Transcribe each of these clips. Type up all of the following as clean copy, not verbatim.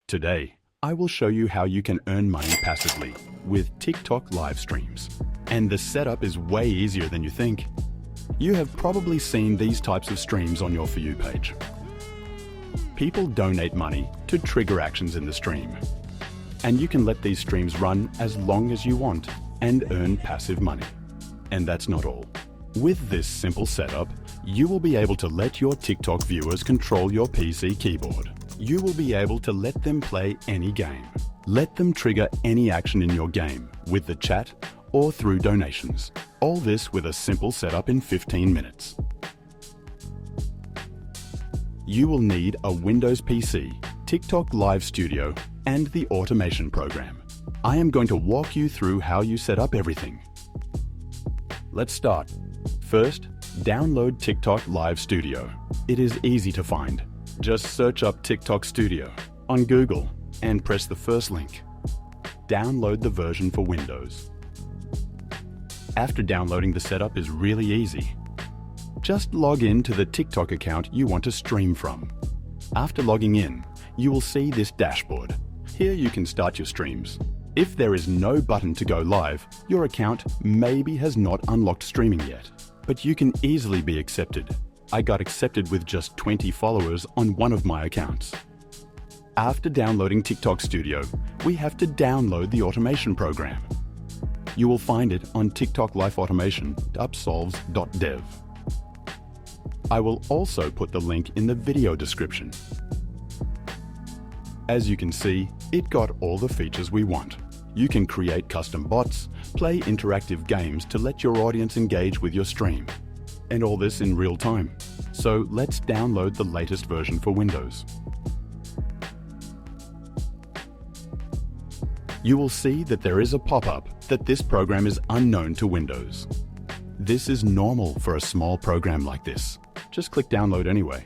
Today, I will show you how you can earn money passively with TikTok live streams. And the setup is way easier than you think. You have probably seen these types of streams on your For You page. People donate money to trigger actions in the stream. And you can let these streams run as long as you want and earn passive money. And that's not all. With this simple setup, you will be able to let your TikTok viewers control your PC keyboard. You will be able to let them play any game. Let them trigger any action in your game with the chat or through donations. All this with a simple setup in 15 minutes. You will need a Windows PC, TikTok Live Studio, and the automation program. I am going to walk you through how you set up everything. Let's start. First, download TikTok Live Studio. It is easy to find. Just search up TikTok Studio on Google and press the first link. Download the version for Windows. After downloading, the setup is really easy. Just log in to the TikTok account you want to stream from. After logging in, you will see this dashboard. Here you can start your streams. If there is no button to go live, your account maybe has not unlocked streaming yet, but you can easily be accepted. I got accepted with just 20 followers on one of my accounts. After downloading TikTok Studio, we have to download the automation program. You will find it on TikTok Life Automation upsolves.dev. I will also put the link in the video description. As you can see, it got all the features we want. You can create custom bots, play interactive games to let your audience engage with your stream, and all this in real time. So let's download the latest version for Windows. You will see that there is a pop-up that this program is unknown to Windows. This is normal for a small program like this. Just click download anyway.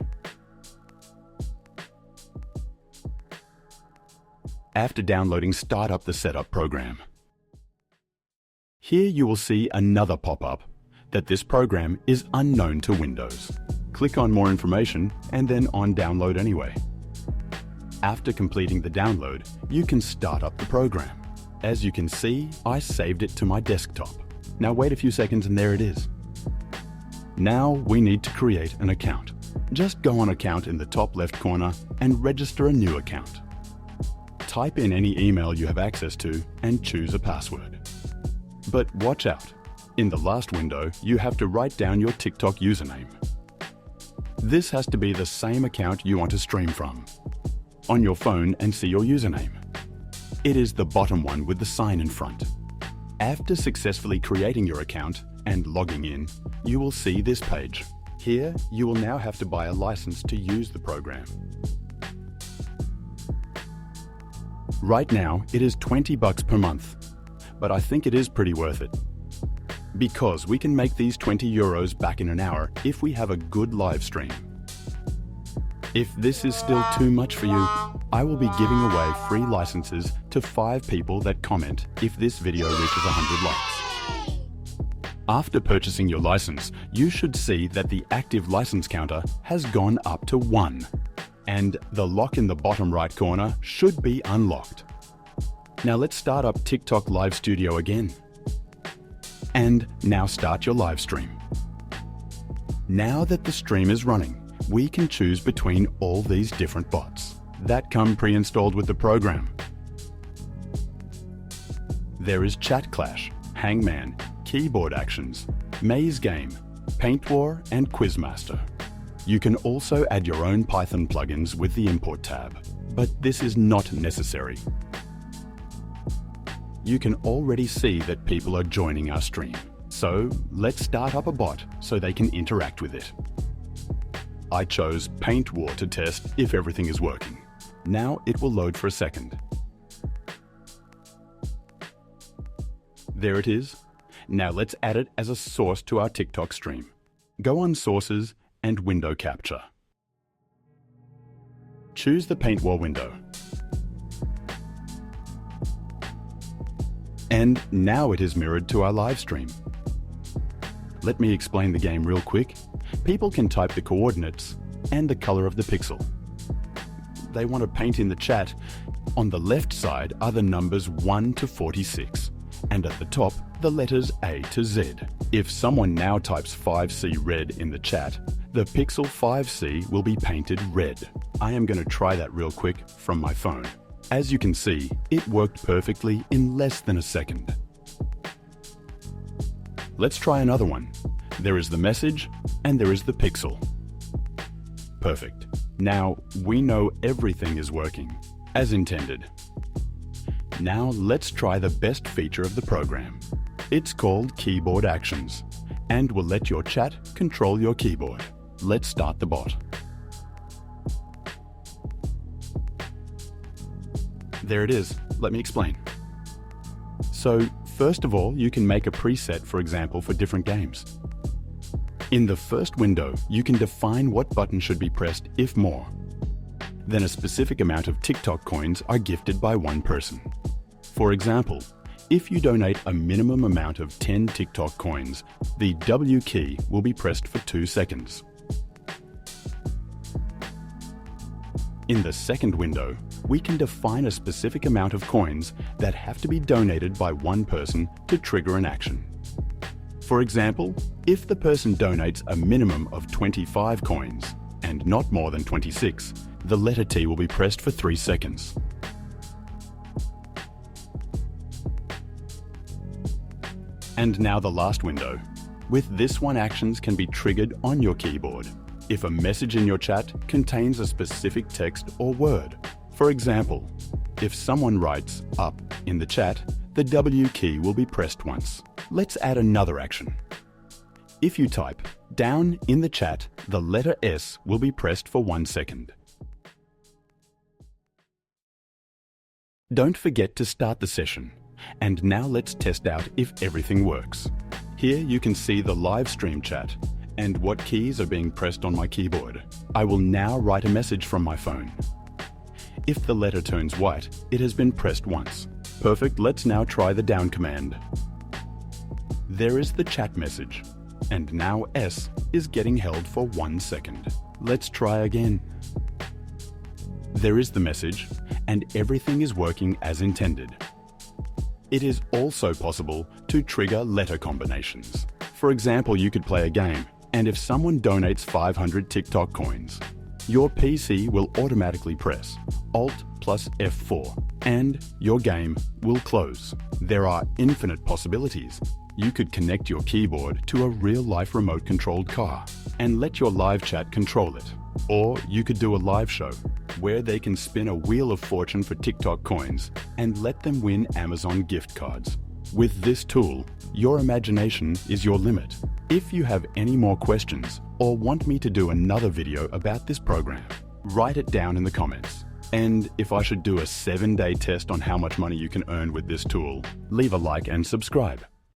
After downloading, start up the setup program. Here you will see another pop-up that this program is unknown to Windows. Click on more information and then on download anyway. After completing the download, you can start up the program. As you can see, I saved it to my desktop. Now wait a few seconds and there it is. Now we need to create an account. Just go on account in the top left corner and register a new account. Type in any email you have access to and choose a password. But watch out. In the last window, you have to write down your TikTok username. This has to be the same account you want to stream from. On your phone and see your username. It is the bottom one with the sign in front. After successfully creating your account and logging in, you will see this page. Here, you will now have to buy a license to use the program. Right now, it is $20 per month, but I think it is pretty worth it. Because we can make these 20 euros back in an hour if we have a good live stream. If this is still too much for you, I will be giving away free licenses to 5 people that comment if this video reaches 100 likes. After purchasing your license, you should see that the active license counter has gone up to 1, and the lock in the bottom right corner should be unlocked. Now let's start up TikTok Live Studio again. And now start your live stream. Now that the stream is running, we can choose between all these different bots that come pre-installed with the program. There is Chat Clash, Hangman, Keyboard Actions, Maze Game, Paint War, and Quizmaster. You can also add your own Python plugins with the Import tab, but this is not necessary. You can already see that people are joining our stream. So let's start up a bot so they can interact with it. I chose Paint War to test if everything is working. Now it will load for a second. There it is. Now let's add it as a source to our TikTok stream. Go on Sources and Window Capture. Choose the Paint War window. And now it is mirrored to our live stream. Let me explain the game real quick. People can type the coordinates and the color of the pixel. They want to paint in the chat, On the left side are the numbers 1 to 46, and at the top, the letters A to Z. If someone now types 5C red in the chat, the pixel 5C will be painted red. I am going to try that real quick from my phone. As you can see, it worked perfectly in less than a second. Let's try another one. There is the message and there is the pixel. Perfect. Now we know everything is working as intended. Now let's try the best feature of the program. It's called Keyboard Actions and will let your chat control your keyboard. Let's start the bot. There it is. Let me explain. So first of all, you can make a preset, for example, for different games. In the first window, you can define what button should be pressed if more. Then a specific amount of TikTok coins are gifted by one person. For example, if you donate a minimum amount of 10 TikTok coins, the W key will be pressed for 2 seconds. In the second window, we can define a specific amount of coins that have to be donated by one person to trigger an action. For example, if the person donates a minimum of 25 coins and not more than 26, the letter T will be pressed for 3 seconds. And now the last window. With this one, actions can be triggered on your keyboard if a message in your chat contains a specific text or word. For example, if someone writes up in the chat, the W key will be pressed once. Let's add another action. If you type down in the chat, the letter S will be pressed for 1 second. Don't forget to start the session. And now let's test out if everything works. Here you can see the live stream chat and what keys are being pressed on my keyboard. I will now write a message from my phone. If the letter turns white, it has been pressed once. Perfect, let's now try the down command. There is the chat message, and now S is getting held for 1 second. Let's try again. There is the message, and everything is working as intended. It is also possible to trigger letter combinations. For example, you could play a game, and if someone donates 500 TikTok coins, your PC will automatically press Alt plus F4 and your game will close. There are infinite possibilities. You could connect your keyboard to a real-life remote-controlled car and let your live chat control it. Or you could do a live show where they can spin a wheel of fortune for TikTok coins and let them win Amazon gift cards. With this tool, your imagination is your limit. If you have any more questions or want me to do another video about this program, write it down in the comments. And if I should do a 7-day test on how much money you can earn with this tool, leave a like and subscribe.